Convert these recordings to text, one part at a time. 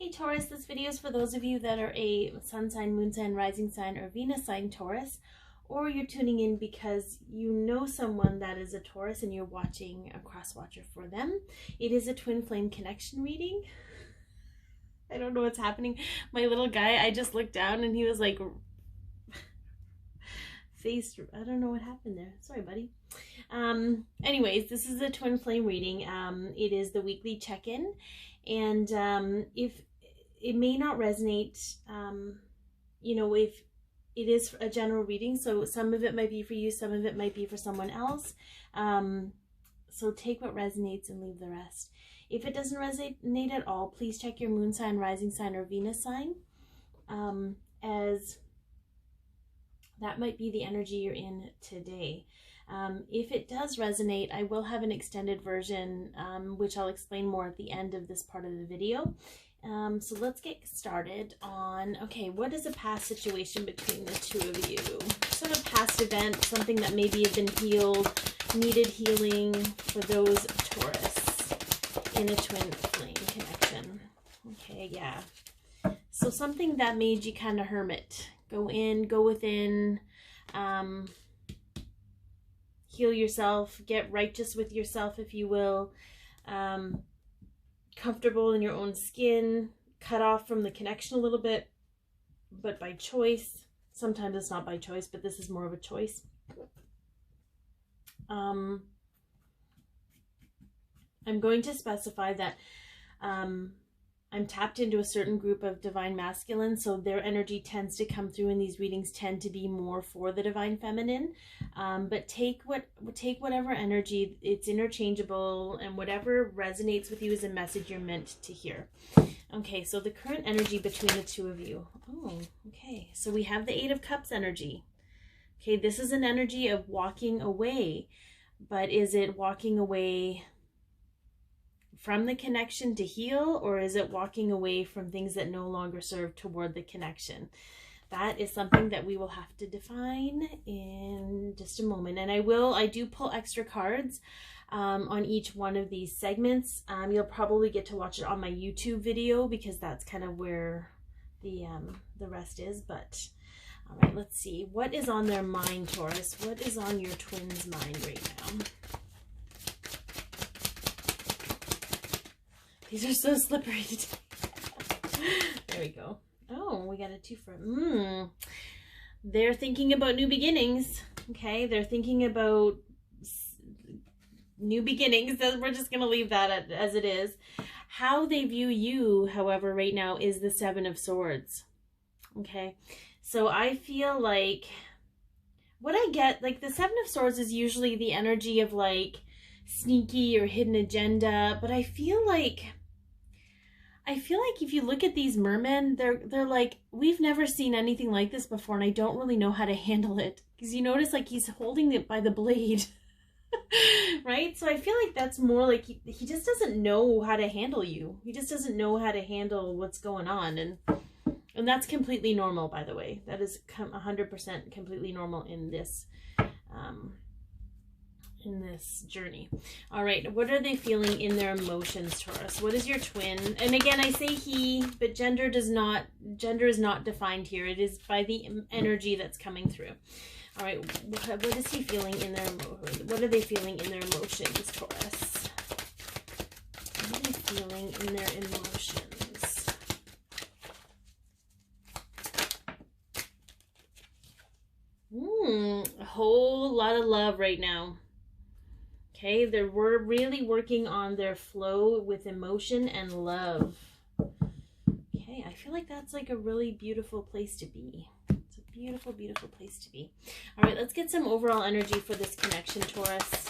Hey Taurus, this video is for those of you that are a sun sign, moon sign, rising sign, or Venus sign Taurus, or you're tuning in because you know someone that is a Taurus and you're watching a cross watcher for them. It is a twin flame connection reading. I don't know what's happening. My little guy, I just looked down and he was like face, I don't know what happened there. Sorry, buddy. Anyways, this is a twin flame reading. It is the weekly check-in, and if it may not resonate, you know, if it is a general reading, so some of it might be for you, some of it might be for someone else. So take what resonates and leave the rest. If it doesn't resonate at all, please check your moon sign, rising sign, or Venus sign, as that might be the energy you're in today. If it does resonate, I will have an extended version, which I'll explain more at the end of this part of the video. So let's get started on, okay, what is a past situation between the two of you? Sort of past event, something that maybe had been healed, needed healing for those Taurus in a twin flame connection. Okay, yeah. So something that made you kind of hermit. Go in, go within, heal yourself, get righteous with yourself, if you will, comfortable in your own skin, cut off from the connection a little bit, but by choice. Sometimes it's not by choice, but this is more of a choice. I'm going to specify that I'm tapped into a certain group of divine masculine, so their energy tends to come through, and these readings tend to be more for the divine feminine. But take whatever energy, it's interchangeable, and whatever resonates with you is a message you're meant to hear. Okay, so the current energy between the two of you. Oh, okay. So we have the Eight of Cups energy. Okay, this is an energy of walking away, but is it walking away from the connection to heal, or is it walking away from things that no longer serve toward the connection? That is something that we will have to define in just a moment. And I do pull extra cards on each one of these segments. You'll probably get to watch it on my YouTube video because that's kind of where the rest is. But all right, let's see. What is on their mind, Taurus? What is on your twin's mind right now? These are so slippery today. There we go. Oh, we got a two for They're thinking about new beginnings. Okay, they're thinking about new beginnings. We're just going to leave that as it is. How they view you, however, right now is the Seven of Swords. Okay, so I feel like what I get, like the Seven of Swords is usually the energy of like sneaky or hidden agenda, but I feel like if you look at these mermen, they're like, we've never seen anything like this before, and I don't really know how to handle it. Because you notice like he's holding it by the blade. Right? So I feel like that's more like he just doesn't know how to handle you. He just doesn't know how to handle what's going on, and that's completely normal, by the way. That is 100% completely normal in this journey. All right, what are they feeling in their emotions, Taurus? What is your twin? And again, I say he, but gender is not defined here. It is by the energy that's coming through. All right, what is he feeling in their emotions? What are they feeling in their emotions, Taurus? What are they feeling in their emotions? A whole lot of love right now. Okay, we're really working on their flow with emotion and love. Okay, I feel like that's like a really beautiful place to be. It's a beautiful, beautiful place to be. All right, let's get some overall energy for this connection, Taurus.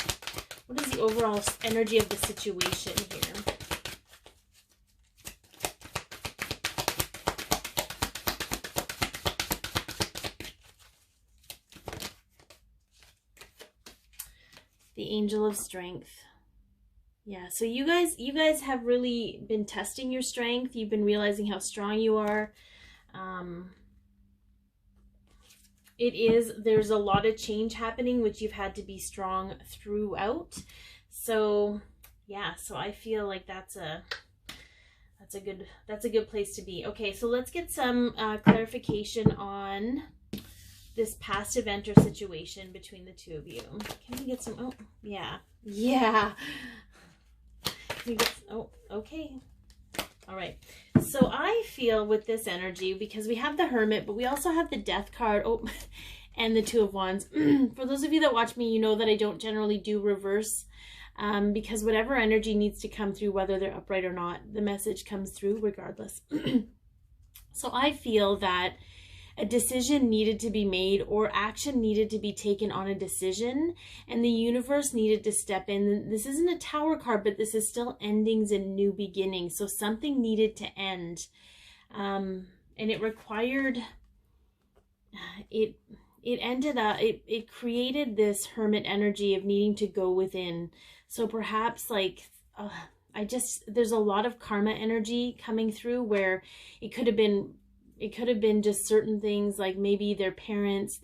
What is the overall energy of the situation here? The Angel of Strength. Yeah, so you guys have really been testing your strength. You've been realizing how strong you are. There's a lot of change happening, which you've had to be strong throughout. So yeah, so I feel like that's a That's a good place to be. Okay, so let's get some clarification on this past event or situation between the two of you. Can we get some? Oh, yeah. Oh, okay. All right. So I feel with this energy, because we have the Hermit, but we also have the Death card. Oh, and the Two of Wands. For those of you that watch me, you know that I don't generally do reverse, because whatever energy needs to come through, whether they're upright or not, the message comes through regardless. So I feel that a decision needed to be made, or action needed to be taken on a decision, and the universe needed to step in. This isn't a Tower card, but this is still endings and new beginnings. So something needed to end, and it required, it ended up, it created this Hermit energy of needing to go within. So perhaps like, there's a lot of karma energy coming through, where it could have been just certain things, like maybe their parents,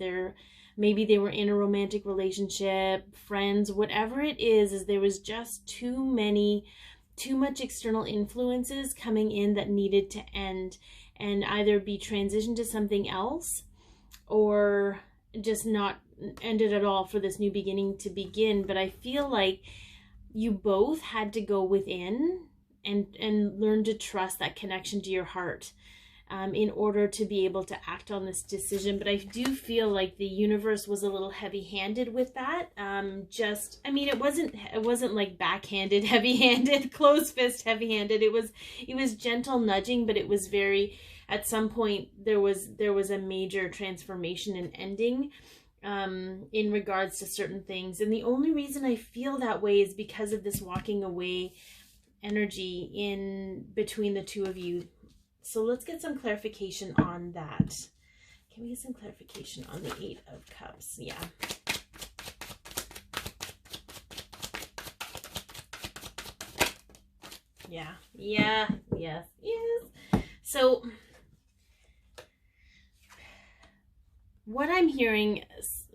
maybe they were in a romantic relationship, friends, whatever it is there was just too much external influences coming in that needed to end and either be transitioned to something else, or just not ended at all for this new beginning to begin. But I feel like you both had to go within and learn to trust that connection to your heart, in order to be able to act on this decision. But I do feel like the universe was a little heavy-handed with that. I mean, it wasn't like backhanded, heavy-handed, closed fist, heavy-handed. It was gentle nudging, but it was very, at some point there was a major transformation and ending, in regards to certain things. And the only reason I feel that way is because of this walking away energy in between the two of you. So let's get some clarification on that. Can we get some clarification on the Eight of Cups? Yeah. Yes. So what I'm hearing,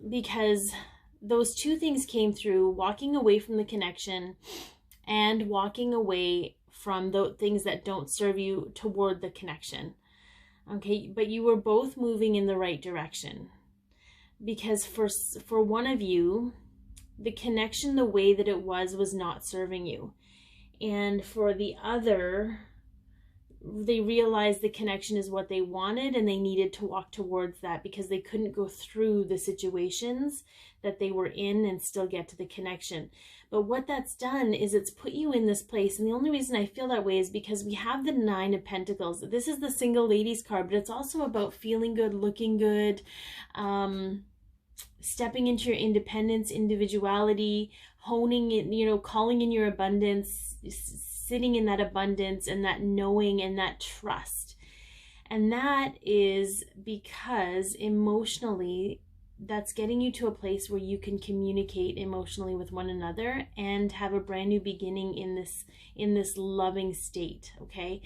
because those two things came through, walking away from the connection and walking away from the things that don't serve you toward the connection. Okay, but you were both moving in the right direction, because for one of you, the connection, the way that it was not serving you. And for the other, they realized the connection is what they wanted, and they needed to walk towards that because they couldn't go through the situations that they were in and still get to the connection. But what that's done is it's put you in this place. And the only reason I feel that way is because we have the Nine of Pentacles. This is the single ladies card, but it's also about feeling good, looking good, stepping into your independence, individuality, honing it, calling in your abundance, sitting in that abundance and that knowing and that trust. And that is because emotionally, that's getting you to a place where you can communicate emotionally with one another and have a brand new beginning in this loving state. Okay,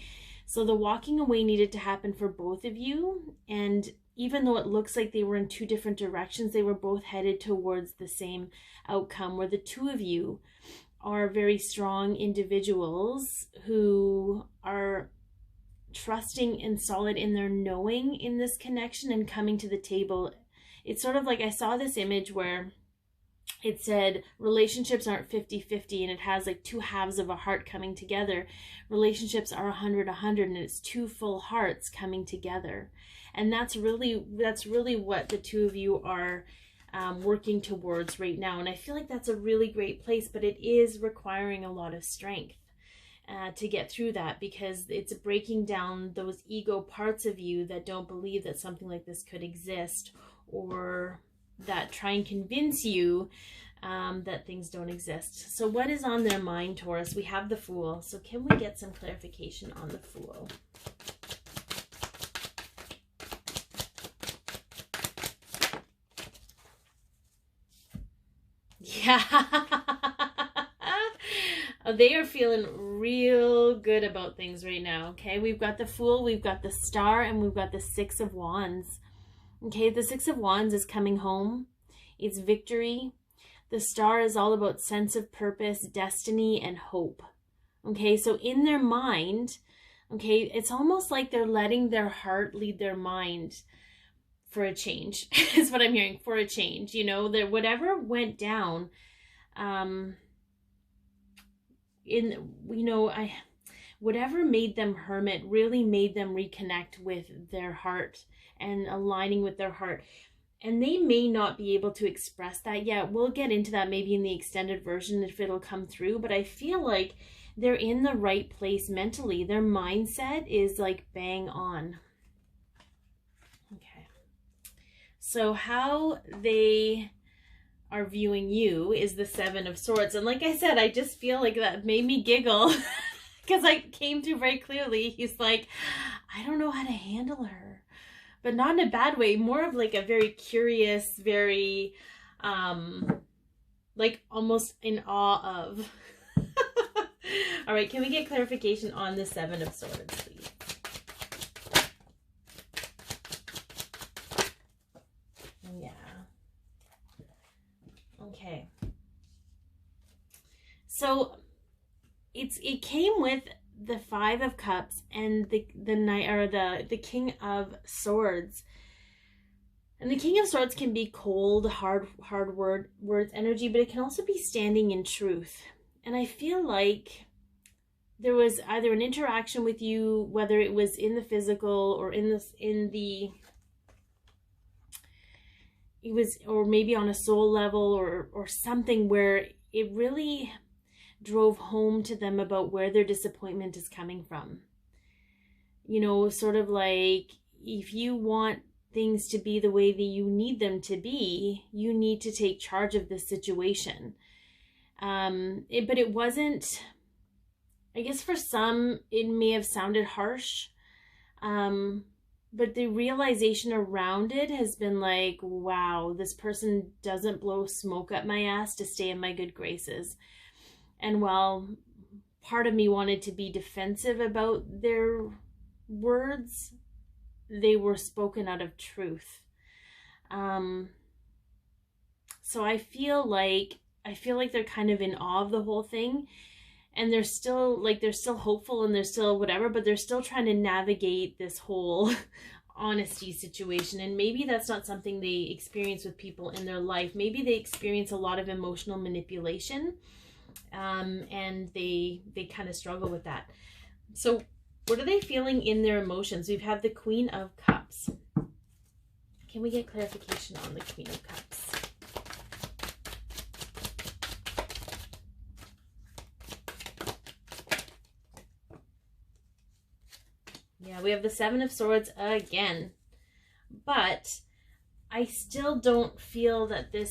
so the walking away needed to happen for both of you, and even though it looks like they were in two different directions, they were both headed towards the same outcome, where the two of you are very strong individuals who are trusting and solid in their knowing in this connection and coming to the table. It's sort of like, I saw this image where it said relationships aren't 50-50, and it has like two halves of a heart coming together. Relationships are 100-100, and it's two full hearts coming together. And that's really what the two of you are working towards right now. And I feel like that's a really great place, but it is requiring a lot of strength to get through that, because it's breaking down those ego parts of you that don't believe that something like this could exist, or that try and convince you that things don't exist. So what is on their mind, Taurus? We have the Fool. So can we get some clarification on the Fool? Yeah. They are feeling real good about things right now. Okay, we've got the Fool, we've got the Star, and we've got the Six of Wands. Okay, the Six of Wands is coming home. It's victory. The Star is all about sense of purpose, destiny, and hope. Okay, so in their mind, Okay, it's almost like they're letting their heart lead their mind for a change, is what I'm hearing, for a change. You know, that whatever went down, whatever made them hermit really made them reconnect with their heart and aligning with their heart. And they may not be able to express that yet. We'll get into that maybe in the extended version if it'll come through. But I feel like they're in the right place mentally. Their mindset is like bang on. Okay. So how they are viewing you is the Seven of Swords. And like I said, I just feel like that made me giggle because I came through very clearly. He's like, I don't know how to handle her, but not in a bad way, more of like a very curious, very, like almost in awe of. All right, can we get clarification on the Seven of Swords, please? Yeah. Okay. So it came with the Five of Cups and the Knight, or the King of Swords. And the King of Swords can be cold, hard words energy, but it can also be standing in truth. And I feel like there was either an interaction with you, whether it was in the physical or or maybe on a soul level or something where it really drove home to them about where their disappointment is coming from. You know, sort of like, if you want things to be the way that you need them to be, you need to take charge of this situation. But it wasn't, I guess for some, it may have sounded harsh. But the realization around it has been like, wow, this person doesn't blow smoke up my ass to stay in my good graces. And while part of me wanted to be defensive about their words, they were spoken out of truth. So I feel like they're kind of in awe of the whole thing. And they're still hopeful and they're still whatever, but they're still trying to navigate this whole honesty situation. And maybe that's not something they experience with people in their life. Maybe they experience a lot of emotional manipulation, and they kind of struggle with that. So what are they feeling in their emotions? We've had the Queen of Cups. Can we get clarification on the Queen of Cups? Yeah, we have the Seven of Swords again. But I still don't feel that there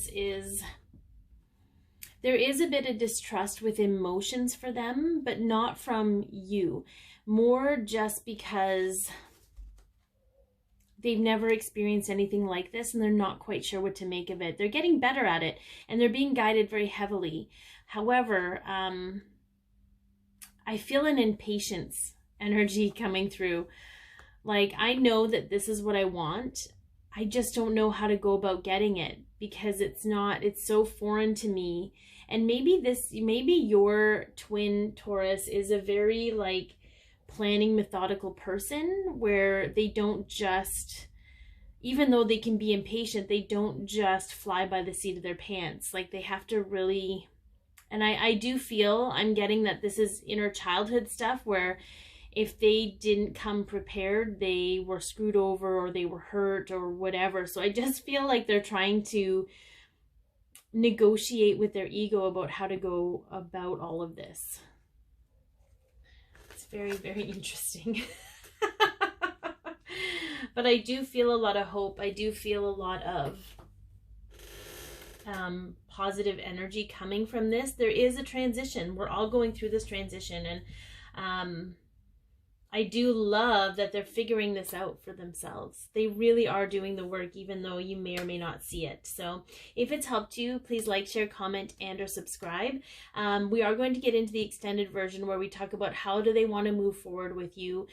is a bit of distrust with emotions for them, but not from you. More just because they've never experienced anything like this and they're not quite sure what to make of it. They're getting better at it and they're being guided very heavily. However, I feel an impatience energy coming through. Like, I know that this is what I want. I just don't know how to go about getting it because it's so foreign to me. And maybe your twin Taurus is a very like planning, methodical person where they don't just, even though they can be impatient, they don't just fly by the seat of their pants. Like, they have to really, and I do feel I'm getting that this is inner childhood stuff where if they didn't come prepared, they were screwed over or they were hurt or whatever. So I just feel like they're trying to negotiate with their ego about how to go about all of this. It's very, very interesting. But I do feel a lot of hope. I do feel a lot of positive energy coming from this. There is a transition. We're all going through this transition, and I do love that they're figuring this out for themselves. They really are doing the work, even though you may or may not see it. So if it's helped you, please like, share, comment, and or subscribe. We are going to get into the extended version where we talk about how do they want to move forward with you,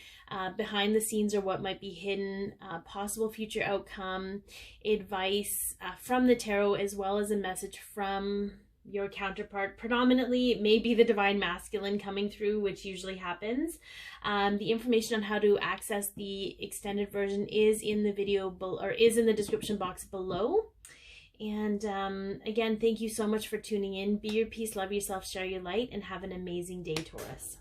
behind the scenes or what might be hidden, possible future outcome, advice from the tarot, as well as a message from your counterpart. Predominantly, it may be the divine masculine coming through, which usually happens. The information on how to access the extended version is in the video or is in the description box below. And again, thank you so much for tuning in. Be your peace, love yourself, share your light, and have an amazing day, Taurus.